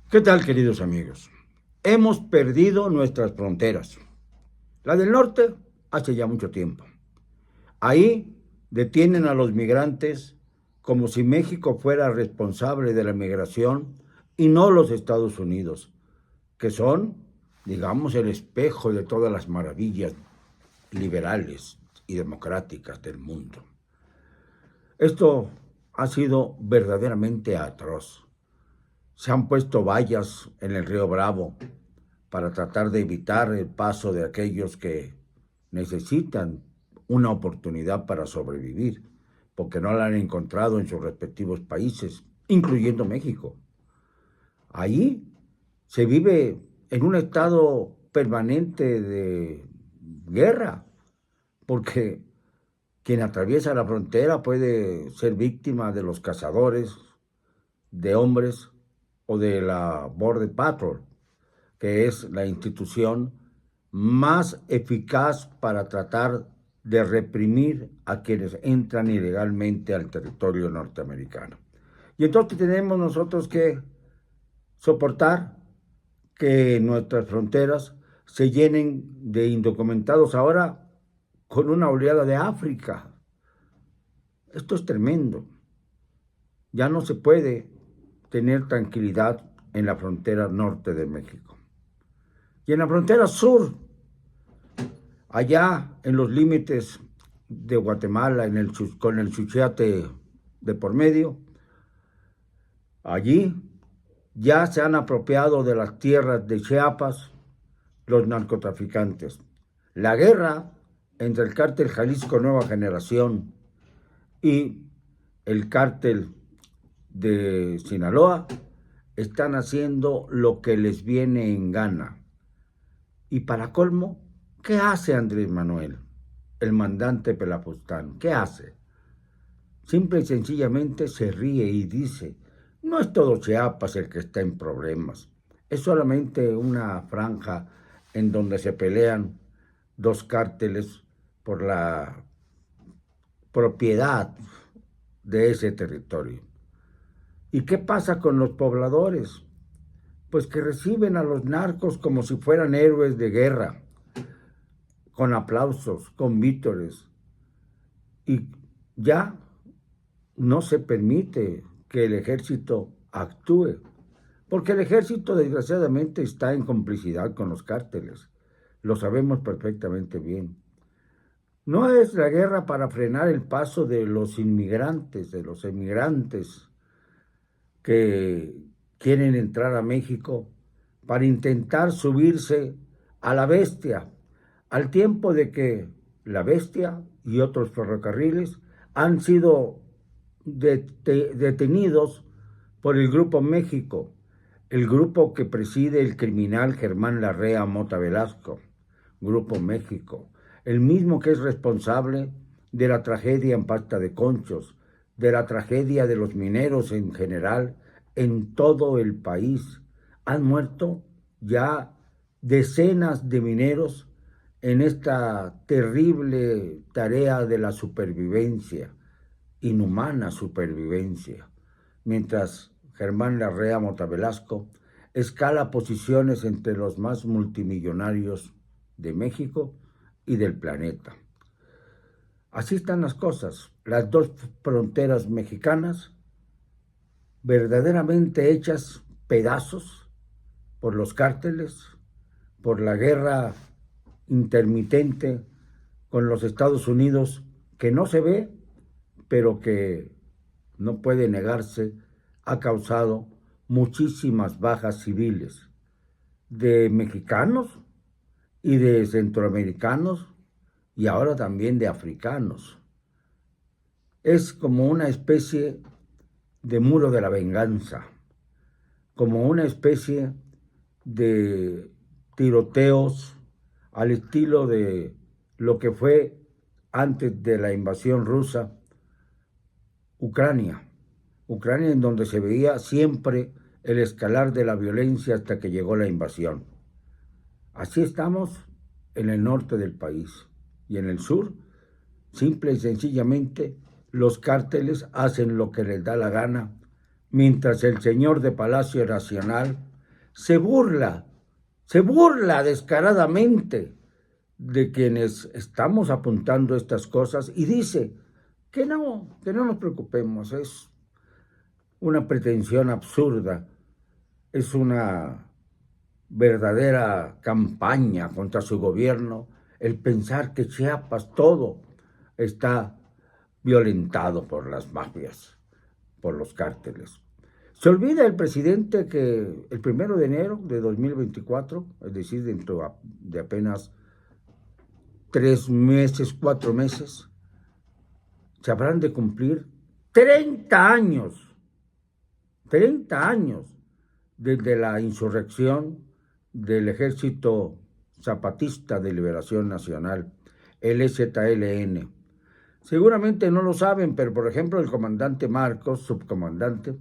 ¿Qué tal, queridos amigos? Hemos perdido nuestras fronteras. La del norte hace ya mucho tiempo. Ahí detienen a los migrantes como si México fuera responsable de la migración y no los Estados Unidos, que son, digamos, el espejo de todas las maravillas liberales y democráticas del mundo. Esto ha sido verdaderamente atroz. Se han puesto vallas en el río Bravo para tratar de evitar el paso de aquellos que necesitan una oportunidad para sobrevivir, porque no la han encontrado en sus respectivos países, incluyendo México. Allí se vive en un estado permanente de guerra, porque quien atraviesa la frontera puede ser víctima de los cazadores de hombres o de la Border Patrol, que es la institución más eficaz para tratar de reprimir a quienes entran ilegalmente al territorio norteamericano. Y entonces tenemos nosotros que soportar que nuestras fronteras se llenen de indocumentados ahora con una oleada de África. Esto es tremendo. Ya no se puede tener tranquilidad en la frontera norte de México. Y en la frontera sur, allá en los límites de Guatemala, con el Suchiate de por medio, allí ya se han apropiado de las tierras de Chiapas los narcotraficantes. La guerra entre el cártel Jalisco Nueva Generación y el cártel de Sinaloa están haciendo lo que les viene en gana. Y para colmo, ¿qué hace Andrés Manuel, el mandante Pelafustán? ¿Qué hace? Simple y sencillamente se ríe y dice, no es todo Chiapas el que está en problemas, es solamente una franja en donde se pelean dos cárteles por la propiedad de ese territorio. ¿Y qué pasa con los pobladores? Pues que reciben a los narcos como si fueran héroes de guerra, con aplausos, con vítores. Y ya no se permite que el ejército actúe, porque el ejército desgraciadamente está en complicidad con los cárteles. Lo sabemos perfectamente bien. No es la guerra para frenar el paso de los inmigrantes, de los emigrantes que quieren entrar a México para intentar subirse a la bestia, al tiempo de que la bestia y otros ferrocarriles han sido detenidos por el Grupo México, el grupo que preside el criminal Germán Larrea Mota Velasco, Grupo México, el mismo que es responsable de la tragedia en Pasta de Conchos, de la tragedia de los mineros en general en todo el país. Han muerto ya decenas de mineros en esta terrible tarea de la supervivencia, inhumana supervivencia, mientras Germán Larrea Mota Velasco escala posiciones entre los más multimillonarios de México y del planeta. Así están las cosas. Las dos fronteras mexicanas verdaderamente hechas pedazos por los cárteles, por la guerra intermitente con los Estados Unidos, que no se ve, pero que no puede negarse, ha causado muchísimas bajas civiles de mexicanos y de centroamericanos y ahora también de africanos. Es como una especie de muro de la venganza, como una especie de tiroteos al estilo de lo que fue antes de la invasión rusa, Ucrania, en donde se veía siempre el escalar de la violencia hasta que llegó la invasión. Así estamos en el norte del país y en el sur, simple y sencillamente, los cárteles hacen lo que les da la gana, mientras el señor de Palacio Nacional se burla descaradamente de quienes estamos apuntando estas cosas y dice que no nos preocupemos, es una pretensión absurda, es una verdadera campaña contra su gobierno el pensar que Chiapas todo está violentado por las mafias, por los cárteles. Se olvida el presidente que el 1 de enero de 2024, es decir, dentro de apenas 3 meses, 4 meses, se habrán de cumplir 30 años desde la insurrección del Ejército Zapatista de Liberación Nacional, el EZLN. Seguramente no lo saben, pero por ejemplo el comandante Marcos, subcomandante,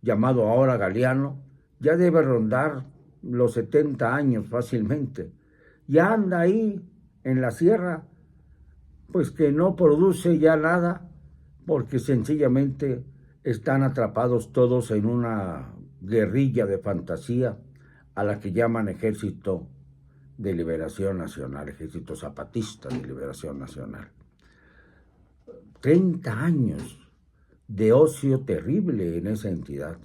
llamado ahora Galeano, ya debe rondar los 70 años fácilmente. Ya anda ahí en la sierra, pues que no produce ya nada, porque sencillamente están atrapados todos en una guerrilla de fantasía a la que llaman Ejército de Liberación Nacional, Ejército Zapatista de Liberación Nacional. 30 años de ocio terrible en esa entidad,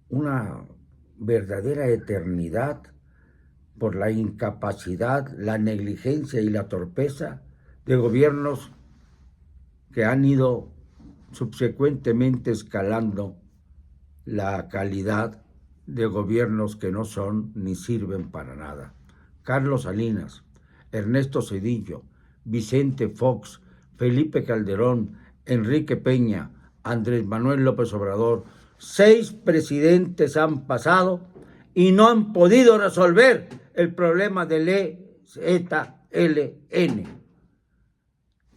una verdadera eternidad por la incapacidad, la negligencia y la torpeza de gobiernos que han ido subsecuentemente escalando la calidad de gobiernos que no son ni sirven para nada. Carlos Salinas, Ernesto Zedillo, Vicente Fox, Felipe Calderón, Enrique Peña, Andrés Manuel López Obrador, 6 presidentes han pasado y no han podido resolver el problema del EZLN.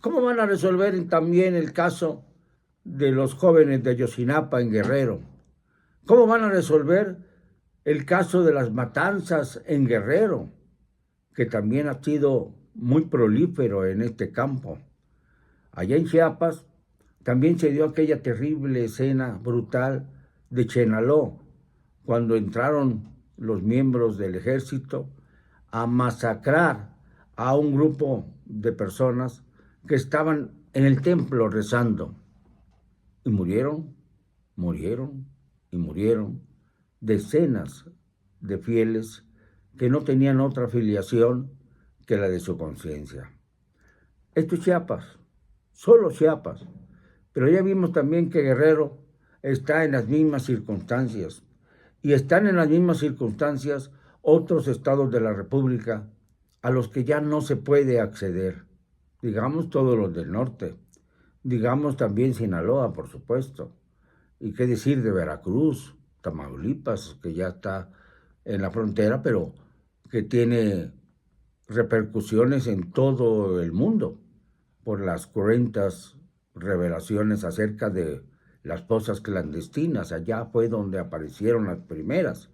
¿Cómo van a resolver también el caso de los jóvenes de Ayotzinapa en Guerrero? ¿Cómo van a resolver el caso de las matanzas en Guerrero, que también ha sido muy prolífero en este campo? Allá en Chiapas también se dio aquella terrible escena brutal de Chenaló, cuando entraron los miembros del ejército a masacrar a un grupo de personas que estaban en el templo rezando. Y murieron decenas de fieles que no tenían otra filiación que la de su conciencia. Esto es Chiapas, solo Chiapas. Pero ya vimos también que Guerrero está en las mismas circunstancias. Y están en las mismas circunstancias otros estados de la República a los que ya no se puede acceder. Digamos todos los del norte. Digamos también Sinaloa, por supuesto. Y qué decir de Veracruz, Tamaulipas, que ya está en la frontera, pero que tiene repercusiones en todo el mundo por las cruentas revelaciones acerca de las fosas clandestinas. Allá fue donde aparecieron las primeras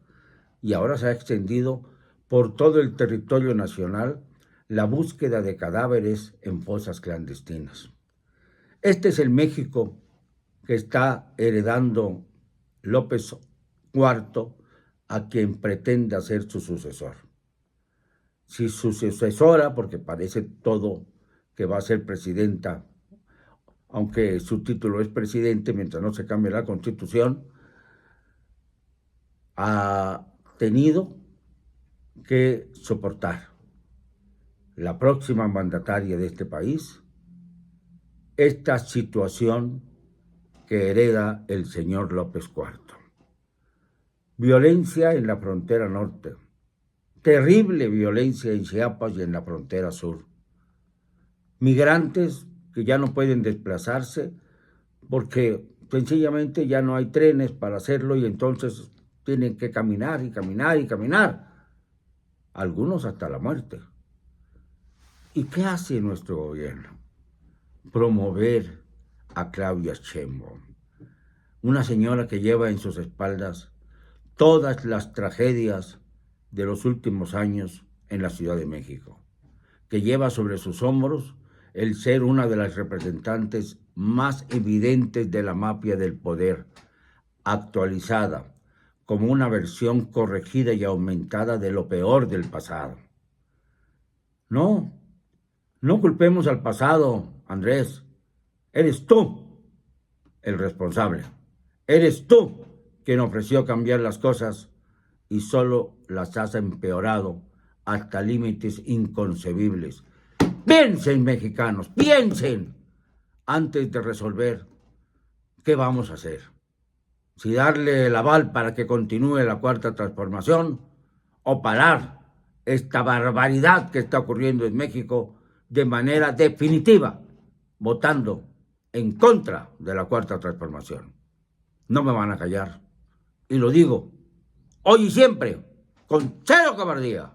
y ahora se ha extendido por todo el territorio nacional la búsqueda de cadáveres en fosas clandestinas. Este es el México que está heredando López IV a quien pretenda ser su sucesor. Si su sucesora, porque parece todo que va a ser presidenta, aunque su título es presidente mientras no se cambie la Constitución, ha tenido que soportar la próxima mandataria de este país esta situación que hereda el señor López IV. Violencia en la frontera norte, terrible violencia en Chiapas y en la frontera sur. Migrantes que ya no pueden desplazarse porque sencillamente ya no hay trenes para hacerlo y entonces tienen que caminar y caminar y caminar, algunos hasta la muerte. ¿Y qué hace nuestro gobierno? Promover a Claudia Sheinbaum, una señora que lleva en sus espaldas todas las tragedias de los últimos años en la Ciudad de México, que lleva sobre sus hombros el ser una de las representantes más evidentes de la mafia del poder, actualizada, como una versión corregida y aumentada de lo peor del pasado. No, no culpemos al pasado, Andrés. Eres tú el responsable. Eres tú quien ofreció cambiar las cosas y solo las has empeorado hasta límites inconcebibles. Piensen, mexicanos, piensen antes de resolver qué vamos a hacer. Si darle el aval para que continúe la cuarta transformación o parar esta barbaridad que está ocurriendo en México de manera definitiva, votando en contra de la cuarta transformación. No me van a callar. Y lo digo hoy y siempre, con cero cobardía.